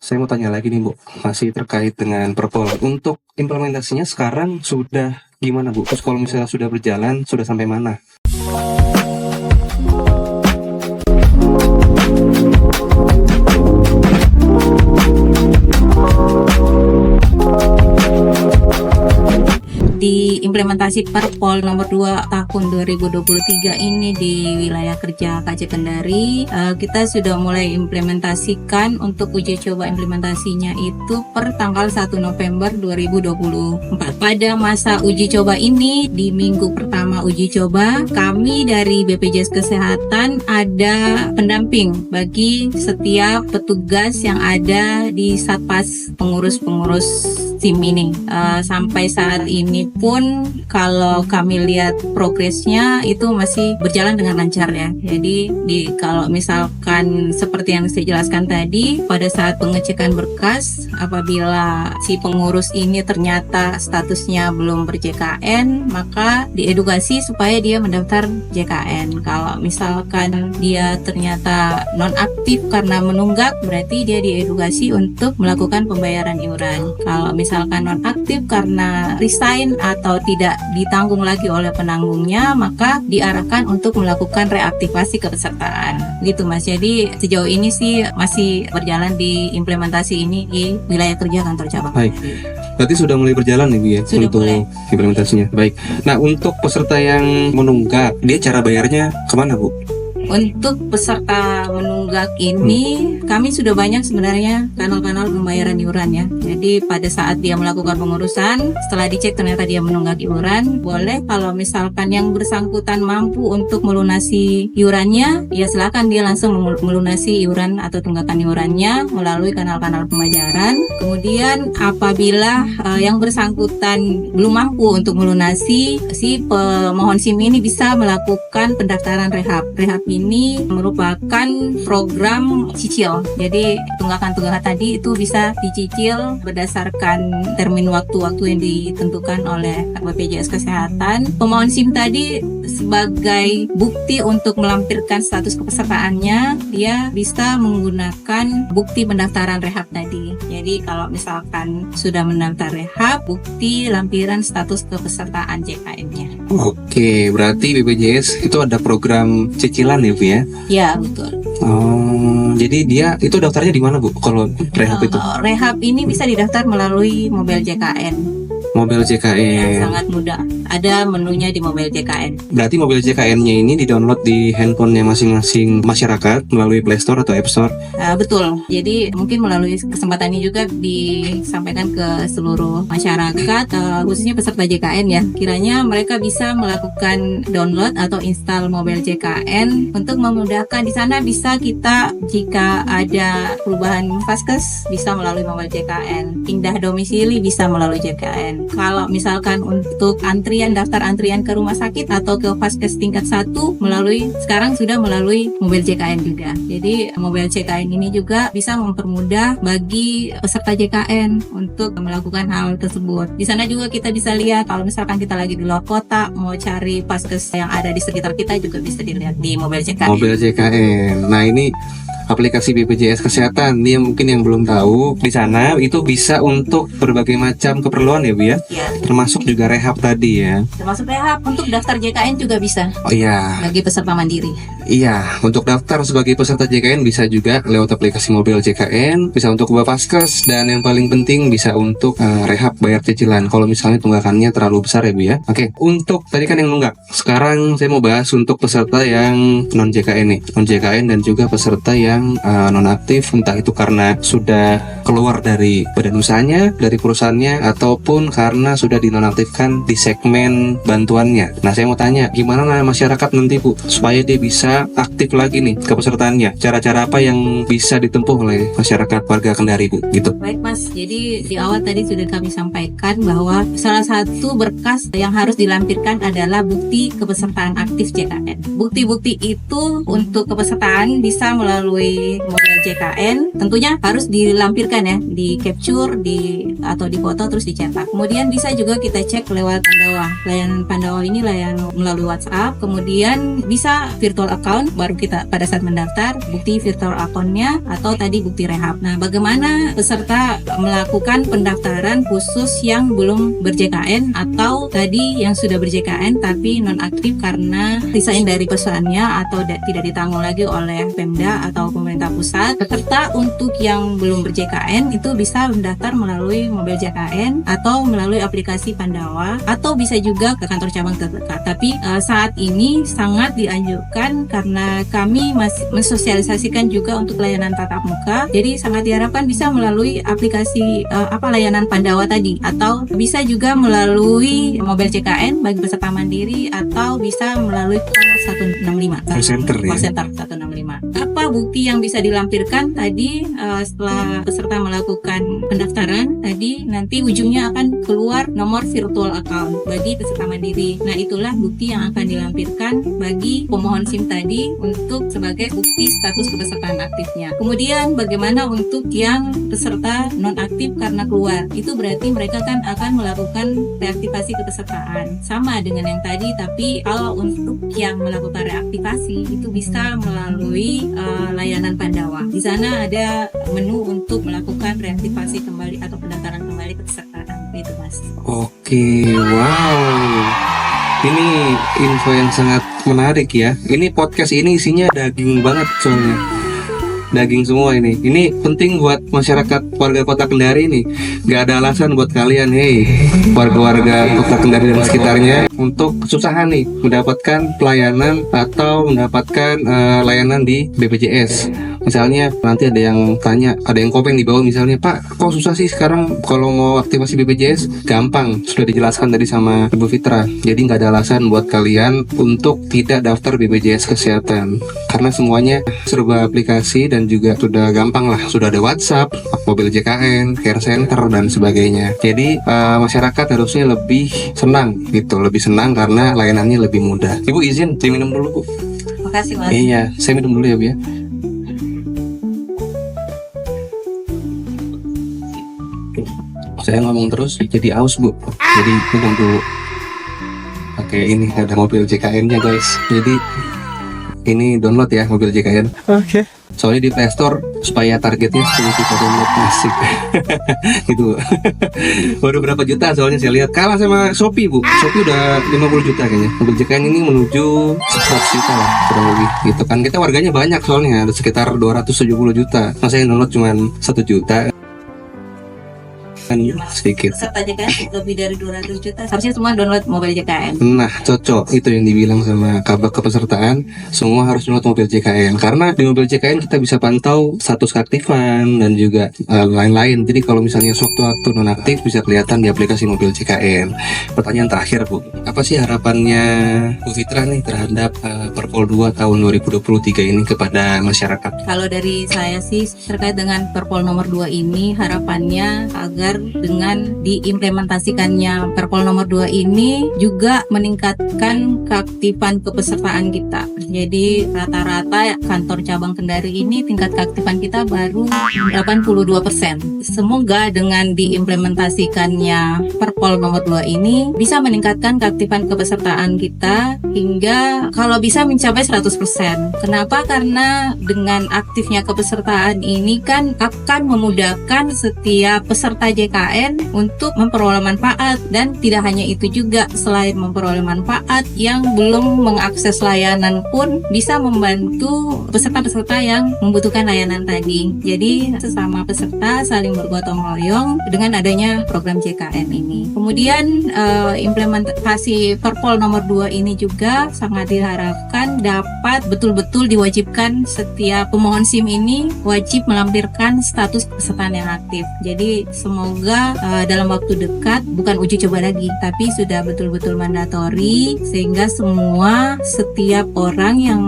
Saya mau tanya lagi nih Bu, masih terkait dengan Perpol. Untuk implementasinya sekarang sudah gimana Bu? Terus kalau misalnya sudah berjalan, sudah sampai mana? Di implementasi Perpol nomor 2 tahun 2023 ini di wilayah kerja KJ Kendari, kita sudah mulai implementasikan untuk uji coba implementasinya itu per tanggal 1 November 2024. Pada masa uji coba ini, di minggu pertama uji coba, kami dari BPJS Kesehatan ada pendamping bagi setiap petugas yang ada di Satpas pengurus-pengurus tim ini. Sampai saat ini pun kalau kami lihat progresnya itu masih berjalan dengan lancar ya. Jadi kalau misalkan seperti yang saya jelaskan tadi, pada saat pengecekan berkas, apabila si pengurus ini ternyata statusnya belum ber-JKN, maka diedukasi supaya dia mendaftar JKN. Kalau misalkan dia ternyata nonaktif karena menunggak, berarti dia diedukasi untuk melakukan pembayaran iuran. Kalau misalkan nonaktif karena resign atau tidak ditanggung lagi oleh penanggungnya, maka diarahkan untuk melakukan reaktivasi kepesertaan. Gitu Mas. Jadi sejauh ini sih masih berjalan di implementasi ini di wilayah kerja kantor cabang. Baik. Berarti sudah mulai berjalan nih Bu ya Sudah untuk mulai. implementasinya. Baik. Nah, untuk peserta yang menunggak, dia cara bayarnya kemana Bu? Untuk peserta menunggak ini, kami sudah banyak sebenarnya kanal-kanal pembayaran iuran ya. Jadi pada saat dia melakukan pengurusan, setelah dicek ternyata dia menunggak iuran, boleh kalau misalkan yang bersangkutan mampu untuk melunasi iurannya, ya silakan dia langsung melunasi iuran atau tunggakan iurannya melalui kanal-kanal pembayaran. Kemudian apabila yang bersangkutan belum mampu untuk melunasi, si pemohon SIM ini bisa melakukan pendaftaran rehab. Rehab ini merupakan program cicil. Jadi tunggakan-tunggakan tadi itu bisa dicicil berdasarkan termin waktu-waktu yang ditentukan oleh BPJS Kesehatan. Pemohon SIM tadi sebagai bukti untuk melampirkan status kepesertaannya, dia bisa menggunakan bukti pendaftaran rehab tadi. Jadi kalau misalkan sudah mendaftar rehab, bukti lampiran status kepesertaan JKN-nya. Oke, berarti BPJS itu ada program cicilan ya Bu ya? Ya, betul. Oh, jadi dia itu daftarnya di mana Bu? Kalau rehab itu? Rehab ini bisa didaftar melalui Mobile JKN. Mobil JKN. Sangat mudah. Ada menunya di Mobile JKN. Berarti mobil JKN-nya ini di-download di handphonenya masing-masing masyarakat melalui Play Store atau App Store? Betul. Jadi mungkin melalui kesempatan ini juga disampaikan ke seluruh masyarakat, khususnya peserta JKN ya. Kiranya mereka bisa melakukan download atau install Mobile JKN untuk memudahkan. Di sana bisa kita, jika ada perubahan Vaskes, bisa melalui Mobile JKN. Pindah domisili bisa melalui JKN. Kalau misalkan untuk daftar antrian ke rumah sakit atau ke Vaskes tingkat 1 sekarang sudah melalui Mobile JKN juga. Jadi Mobile JKN ini juga bisa mempermudah bagi peserta JKN untuk melakukan hal tersebut. Di sana juga kita bisa lihat kalau misalkan kita lagi di luar kota mau cari Vaskes yang ada di sekitar kita juga bisa dilihat di Mobile JKN. Mobil JKN. Nah, ini aplikasi BPJS Kesehatan. Dia mungkin yang belum tahu, di sana itu bisa untuk berbagai macam keperluan ya Bu ya? Ya, Termasuk juga rehab tadi ya. termasuk rehab. Untuk daftar JKN juga bisa Oh iya. bagi peserta mandiri. Iya, untuk daftar sebagai peserta JKN bisa juga lewat aplikasi mobil JKN, bisa untuk Bapaskes, dan yang paling penting bisa untuk rehab bayar cicilan kalau misalnya tunggakannya terlalu besar ya Bu ya. Oke, untuk tadi kan yang nunggak. Sekarang saya mau bahas untuk peserta yang non JKN nih, non JKN dan juga peserta yang non aktif, entah itu karena sudah keluar dari badan usahanya, dari perusahaannya, ataupun karena sudah dinonaktifkan di segmen bantuannya. Nah, saya mau tanya, gimana masyarakat nanti Bu supaya dia bisa aktif lagi nih kepesertaannya? Cara-cara apa yang bisa ditempuh oleh masyarakat warga Kendari Bu gitu? Baik Mas, jadi di awal tadi sudah kami sampaikan bahwa salah satu berkas yang harus dilampirkan adalah bukti kepesertaan aktif JKN. Bukti-bukti itu untuk kepesertaan bisa melalui Mobile JKN tentunya harus dilampirkan ya, di capture atau di foto terus dicetak. Kemudian bisa juga kita cek lewat Pandawa. Layanan Pandawa ini layanan melalui WhatsApp, kemudian bisa virtual account, baru kita pada saat mendaftar bukti virtual account-nya atau tadi bukti rehab. Nah, bagaimana peserta melakukan pendaftaran khusus yang belum ber-JKN atau tadi yang sudah ber-JKN tapi non-aktif karena desain dari perusahaannya atau tidak ditanggung lagi oleh Pemda atau pemerintah pusat. Serta untuk yang belum ber-JKN itu bisa mendaftar melalui mobil JKN atau melalui aplikasi Pandawa atau bisa juga ke kantor cabang terdekat. Tapi saat ini sangat dianjurkan karena kami masih mensosialisasikan juga untuk layanan tatap muka. Jadi sangat diharapkan bisa melalui aplikasi layanan Pandawa tadi atau bisa juga melalui mobil JKN bagi peserta mandiri atau bisa melalui call 165 call center ya? Call center 165. Apa bukti yang bisa dilampirkan tadi setelah peserta melakukan pendaftaran tadi, nanti ujungnya akan keluar nomor virtual account bagi peserta mandiri. Nah, itulah bukti yang akan dilampirkan bagi pemohon SIM tadi untuk sebagai bukti status kepesertaan aktifnya. Kemudian bagaimana untuk yang peserta non aktif karena keluar? Itu berarti mereka kan akan melakukan reaktivasi kepesertaan sama dengan yang tadi, tapi kalau untuk yang melakukan reaktivasi itu bisa melalui layanan Pandawa. Di sana ada menu untuk melakukan reaktivasi kembali atau pendaftaran kembali kepesertaan. Itu Mas. Oke, wow. Ini info yang sangat menarik ya. Ini podcast ini isinya daging banget soalnya. Daging semua ini. Ini penting buat masyarakat warga Kota Kendari nih. Gak ada alasan buat kalian, warga-warga Kota Kendari dan sekitarnya untuk kesusahan nih mendapatkan pelayanan atau mendapatkan layanan di BPJS. Misalnya nanti ada yang tanya, ada yang komen di bawah misalnya, Pak, kok susah sih sekarang kalau mau aktivasi BPJS? Gampang, sudah dijelaskan tadi sama Ibu Fitra. Jadi nggak ada alasan buat kalian untuk tidak daftar BPJS Kesehatan, karena semuanya serba aplikasi dan juga sudah gampang lah, sudah ada WhatsApp, mobil JKN, care center dan sebagainya. Jadi masyarakat harusnya lebih senang gitu, lebih senang karena layanannya lebih mudah. Ibu izin, saya minum dulu Bu. Makasih Mas. Iya, saya minum dulu ya Bu ya. Saya ngomong terus jadi aus Bu, jadi minum dulu. Oke, ini ada mobil JKN nya guys. Jadi ini download ya mobil JKN. Oke. Soalnya di Play Store supaya targetnya 10 juta download, asik. Gitu. Baru berapa juta soalnya saya lihat, kalah sama Shopee Bu. Shopee udah 50 juta kayaknya. Mobil JKN ini menuju 100 juta lah kurang lebih gitu kan. Kita warganya banyak soalnya, ada sekitar 270 juta. Masa yang download cuma 1 juta kan sedikit. Peserta JKN lebih dari 200 juta. Harusnya semua download mobil JKN. Nah, cocok. Itu yang dibilang sama Kabak Kepesertaan. Semua harus download mobil JKN. Karena di mobil JKN kita bisa pantau status keaktifan dan juga lain-lain. Jadi kalau misalnya sewaktu-waktu nonaktif bisa kelihatan di aplikasi mobil JKN. Pertanyaan terakhir Bu, apa sih harapannya Bu Fitra nih terhadap Perpol 2 tahun 2023 ini kepada masyarakat? Kalau dari saya sih terkait dengan Perpol nomor 2 ini, harapannya agar dengan diimplementasikannya Perpol nomor 2 ini juga meningkatkan keaktifan kepesertaan kita. Jadi rata-rata kantor cabang Kendari ini tingkat keaktifan kita baru 82%. Semoga dengan diimplementasikannya Perpol nomor 2 ini bisa meningkatkan keaktifan kepesertaan kita hingga kalau bisa mencapai 100%. Kenapa? Karena dengan aktifnya kepesertaan ini kan akan memudahkan setiap peserta JKN untuk memperoleh manfaat, dan tidak hanya itu juga, selain memperoleh manfaat, yang belum mengakses layanan pun bisa membantu peserta-peserta yang membutuhkan layanan tadi. Jadi sesama peserta saling bergotong royong dengan adanya program JKN ini. Kemudian implementasi Perpol nomor 2 ini juga sangat diharapkan dapat betul-betul diwajibkan setiap pemohon SIM ini wajib melampirkan status kepesertaan yang aktif. Jadi semoga dalam waktu dekat bukan uji coba lagi, tapi sudah betul-betul mandatori, sehingga setiap orang yang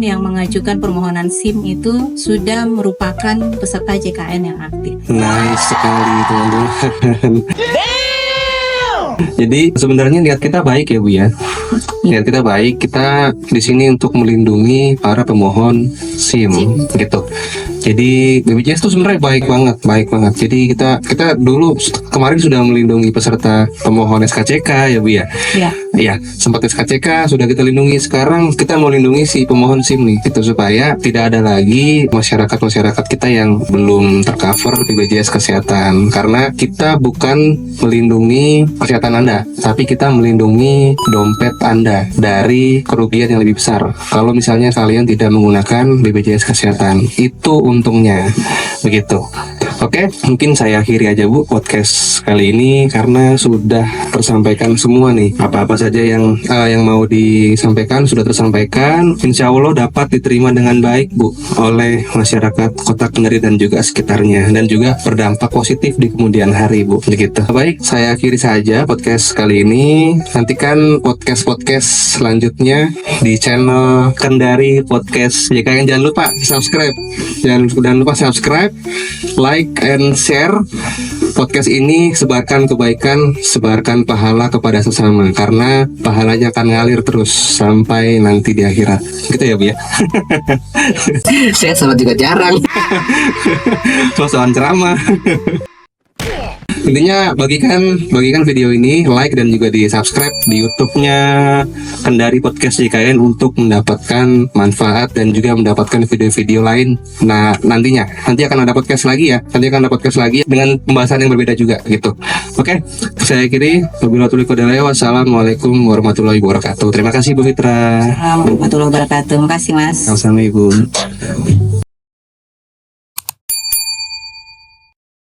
yang mengajukan permohonan SIM itu sudah merupakan peserta JKN yang aktif. Nice sekali teman-teman. Jadi sebenarnya niat kita baik ya Bu ya. Niat kita baik, kita di sini untuk melindungi para pemohon SIM gitu. Jadi BPJS itu sebenarnya baik banget. Jadi kita dulu kemarin sudah melindungi peserta pemohon SKCK ya Bu ya. Ya. Iya, sempat SKCK sudah kita lindungi. Sekarang kita mau lindungi si pemohon SIM nih, gitu supaya tidak ada lagi masyarakat kita yang belum tercover BPJS kesehatan. Karena kita bukan melindungi kesehatan Anda, tapi kita melindungi dompet Anda dari kerugian yang lebih besar. Kalau misalnya kalian tidak menggunakan BPJS kesehatan, itu untungnya. Begitu. Oke, mungkin saya akhiri aja Bu podcast kali ini karena sudah tersampaikan semua nih. Apa-apa saja yang mau disampaikan sudah tersampaikan. Insya Allah dapat diterima dengan baik Bu oleh masyarakat Kota Kendari dan juga sekitarnya, dan juga berdampak positif di kemudian hari Bu. Begitu. Baik, saya akhiri saja podcast kali ini. Nantikan podcast selanjutnya di channel Kendari Podcast JKN. Jangan lupa subscribe. Jangan lupa subscribe, like, and share podcast ini. Sebarkan kebaikan, sebarkan pahala kepada sesama, karena pahalanya akan ngalir terus sampai nanti di akhirat. Gitu ya Bu ya. Saya sama juga jarang. Soal ceramah. Intinya bagikan video ini, like dan juga di subscribe di YouTube-nya Kendari Podcast JKN untuk mendapatkan manfaat dan juga mendapatkan video-video lain. Nah nanti akan ada podcast lagi ya. Nanti akan ada podcast lagi dengan pembahasan yang berbeda juga gitu. Oke, saya akhiri. Wabillahi taufiq. Wassalamualaikum warahmatullahi wabarakatuh. Terima kasih Bu Fitra. Warahmatullahi wabarakatuh. Terima kasih Mas. Sama-sama Ibu.